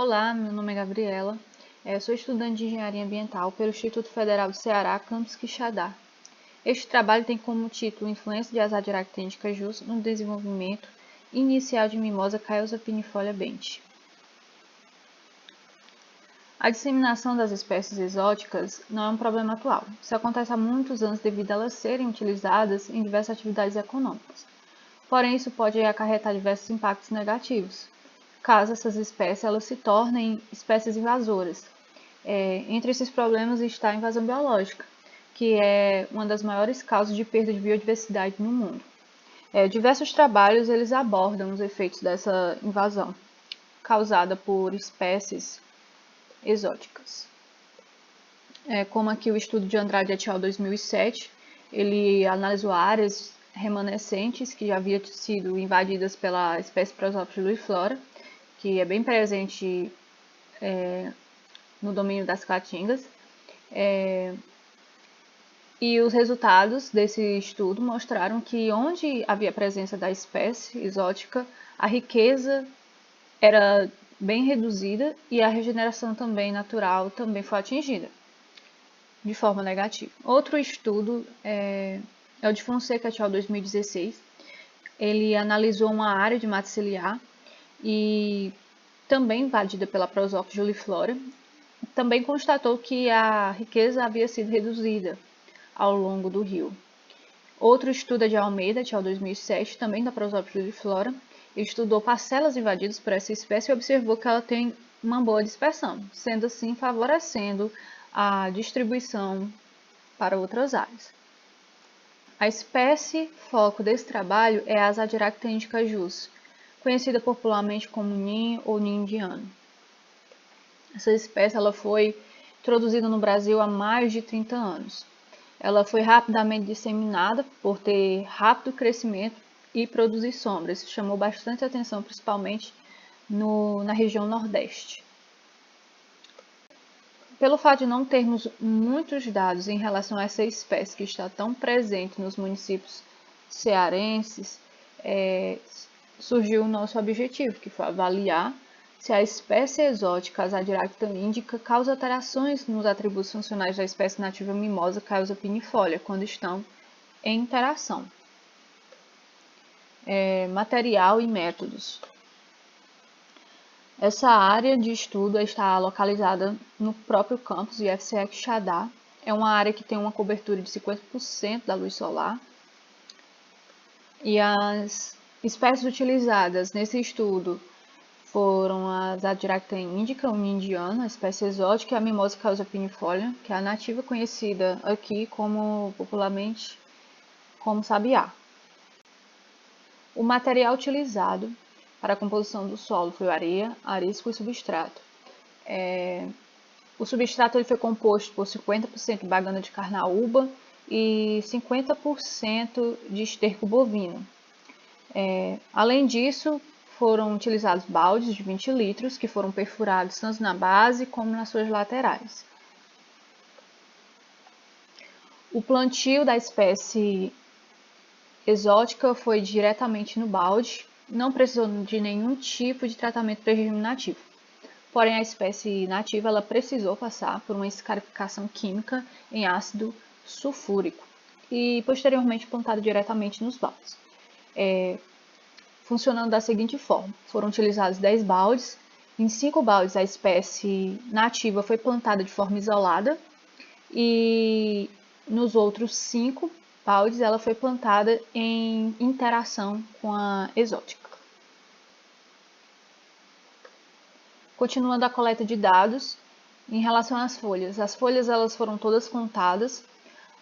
Olá, meu nome é Gabriela. Sou estudante de Engenharia Ambiental pelo Instituto Federal do Ceará, campus Quixadá. Este trabalho tem como título Influência de Azadirachta indicajus no desenvolvimento inicial de Mimosa caeosapinifolia benth. A disseminação das espécies exóticas não é um problema atual. Isso acontece há muitos anos devido a elas serem utilizadas em diversas atividades econômicas. Porém, isso pode acarretar diversos impactos negativos, caso essas espécies elas se tornem espécies invasoras. Entre esses problemas está a invasão biológica, que é uma das maiores causas de perda de biodiversidade no mundo. Diversos trabalhos eles abordam os efeitos dessa invasão causada por espécies exóticas. Como aqui o estudo de Andrade et al. 2007, ele analisou áreas remanescentes que já haviam sido invadidas pela espécie Prosopis juliflora, que é bem presente no domínio das caatingas. E os resultados desse estudo mostraram que onde havia presença da espécie exótica, a riqueza era bem reduzida e a regeneração também natural também foi atingida de forma negativa. Outro estudo é o de Fonseca et al. 2016. Ele analisou uma área de mata ciliar e também invadida pela Prosopis juliflora. Também constatou que a riqueza havia sido reduzida ao longo do rio. Outro estudo é de Almeida et al. 2007, também da Prosopis juliflora. Ele estudou parcelas invadidas por essa espécie e observou que ela tem uma boa dispersão, sendo assim favorecendo a distribuição para outras áreas. A espécie foco desse trabalho é a Azadirachta indicajus, conhecida popularmente como ninho ou ninho indiano. Essa espécie ela foi introduzida no Brasil há mais de 30 anos. Ela foi rapidamente disseminada por ter rápido crescimento e produzir sombras. Isso chamou bastante atenção, principalmente na região Nordeste. Pelo fato de não termos muitos dados em relação a essa espécie que está tão presente nos municípios cearenses, surgiu o nosso objetivo, que foi avaliar se a espécie exótica Azadirachta indica causa alterações nos atributos funcionais da espécie nativa Mimosa caeosapinifolia quando estão em interação. Material e métodos. Essa área de estudo está localizada no próprio campus IFCE Quixadá. É uma área que tem uma cobertura de 50% da luz solar. E as espécies utilizadas nesse estudo foram a Azadirachta indica, o indiano, a espécie exótica, e a Mimosa caeosapinifolia, que é a nativa conhecida aqui popularmente como sabiá. O material utilizado para a composição do solo foi areia, arisco e substrato. O substrato ele foi composto por 50% de bagana de carnaúba e 50% de esterco bovino. Além disso, foram utilizados baldes de 20 litros que foram perfurados tanto na base como nas suas laterais. O plantio da espécie exótica foi diretamente no balde, não precisou de nenhum tipo de tratamento pregerminativo. Porém, a espécie nativa ela precisou passar por uma escarificação química em ácido sulfúrico e posteriormente plantada diretamente nos baldes. Funcionando da seguinte forma: foram utilizados 10 baldes, em 5 baldes a espécie nativa foi plantada de forma isolada e nos outros 5 baldes ela foi plantada em interação com a exótica. Continuando a coleta de dados, em relação às folhas. As folhas elas foram todas contadas.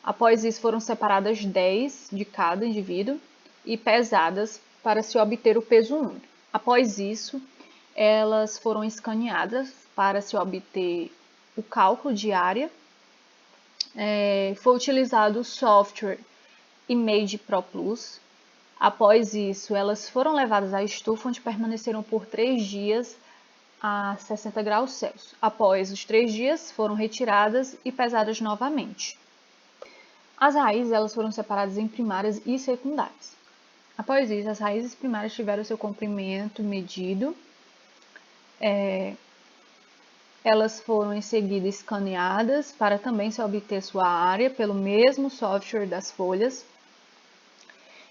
Após isso foram separadas 10 de cada indivíduo e pesadas para se obter o peso único. Após isso, elas foram escaneadas para se obter o cálculo de área. Foi utilizado o software Image Pro Plus. Após isso, elas foram levadas à estufa, onde permaneceram por 3 dias a 60 graus Celsius. Após os 3 dias, foram retiradas e pesadas novamente. As raízes elas foram separadas em primárias e secundárias. Após isso, as raízes primárias tiveram seu comprimento medido Elas foram em seguida escaneadas para também se obter sua área pelo mesmo software das folhas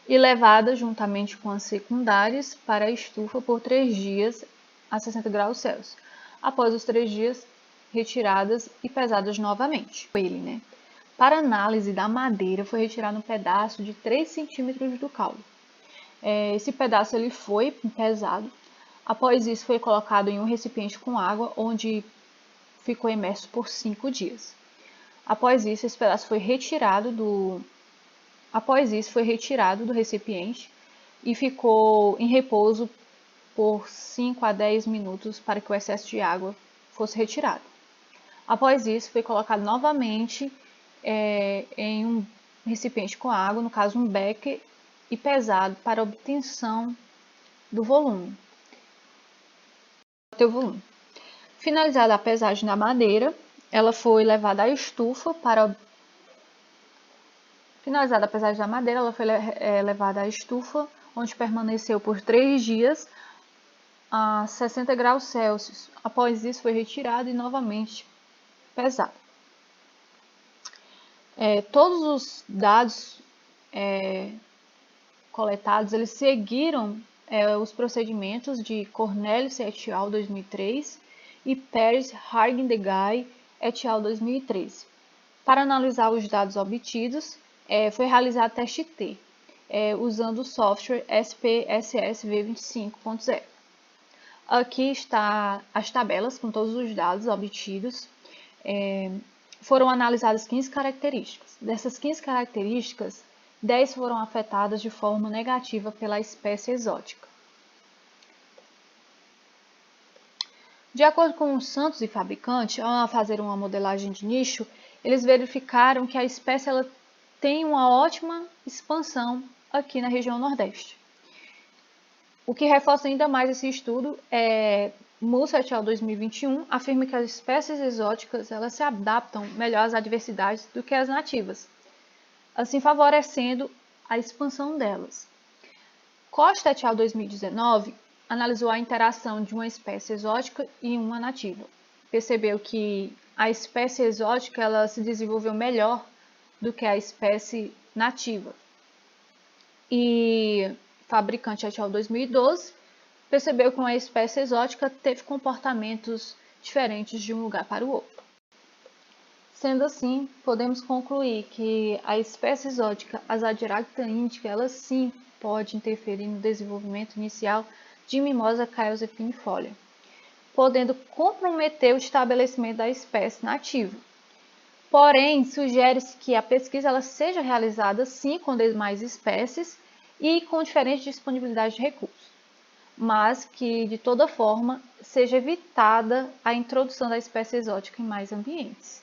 e levadas juntamente com as secundárias para a estufa por 3 dias a 60 graus Celsius. Após os 3 dias, retiradas e pesadas novamente. Para análise da madeira, foi retirado um pedaço de 3 centímetros do caule. Esse pedaço ele foi pesado. Após isso, foi colocado em um recipiente com água, onde ficou imerso por 5 dias. Após isso, esse pedaço foi retirado do recipiente e ficou em repouso por 5 a 10 minutos para que o excesso de água fosse retirado. Após isso, foi colocado novamente em um recipiente com água, no caso um becker, e pesado para obtenção do volume. Finalizada a pesagem da madeira, ela foi levada à estufa para... Finalizada a pesagem da madeira, ela foi levada à estufa, onde permaneceu por 3 dias a 60 graus Celsius. Após isso, foi retirado e novamente pesado. Todos os dados coletados, eles seguiram os procedimentos de Cornelius et al. 2003 e Paris, Hargin-Degai et al. 2013. Para analisar os dados obtidos, foi realizado teste T, usando o software SPSS V25.0. Aqui está as tabelas com todos os dados obtidos. Foram analisadas 15 características. Dessas 15 características, 10 foram afetadas de forma negativa pela espécie exótica. De acordo com o Santos e fabricante, ao fazer uma modelagem de nicho, eles verificaram que a espécie ela tem uma ótima expansão aqui na região Nordeste. O que reforça ainda mais esse estudo é Musso et al. 2021 afirma que as espécies exóticas elas se adaptam melhor às adversidades do que as nativas, assim favorecendo a expansão delas. Costa et al. 2019 analisou a interação de uma espécie exótica e uma nativa. Percebeu que a espécie exótica ela se desenvolveu melhor do que a espécie nativa. E fabricante et al. 2012 percebeu que uma espécie exótica teve comportamentos diferentes de um lugar para o outro. Sendo assim, podemos concluir que a espécie exótica Azadirachta indica, ela sim pode interferir no desenvolvimento inicial de Mimosa caesalpinifolia, podendo comprometer o estabelecimento da espécie nativa. Porém, sugere-se que a pesquisa ela seja realizada sim com demais espécies e com diferente disponibilidade de recursos, mas que, de toda forma, seja evitada a introdução da espécie exótica em mais ambientes.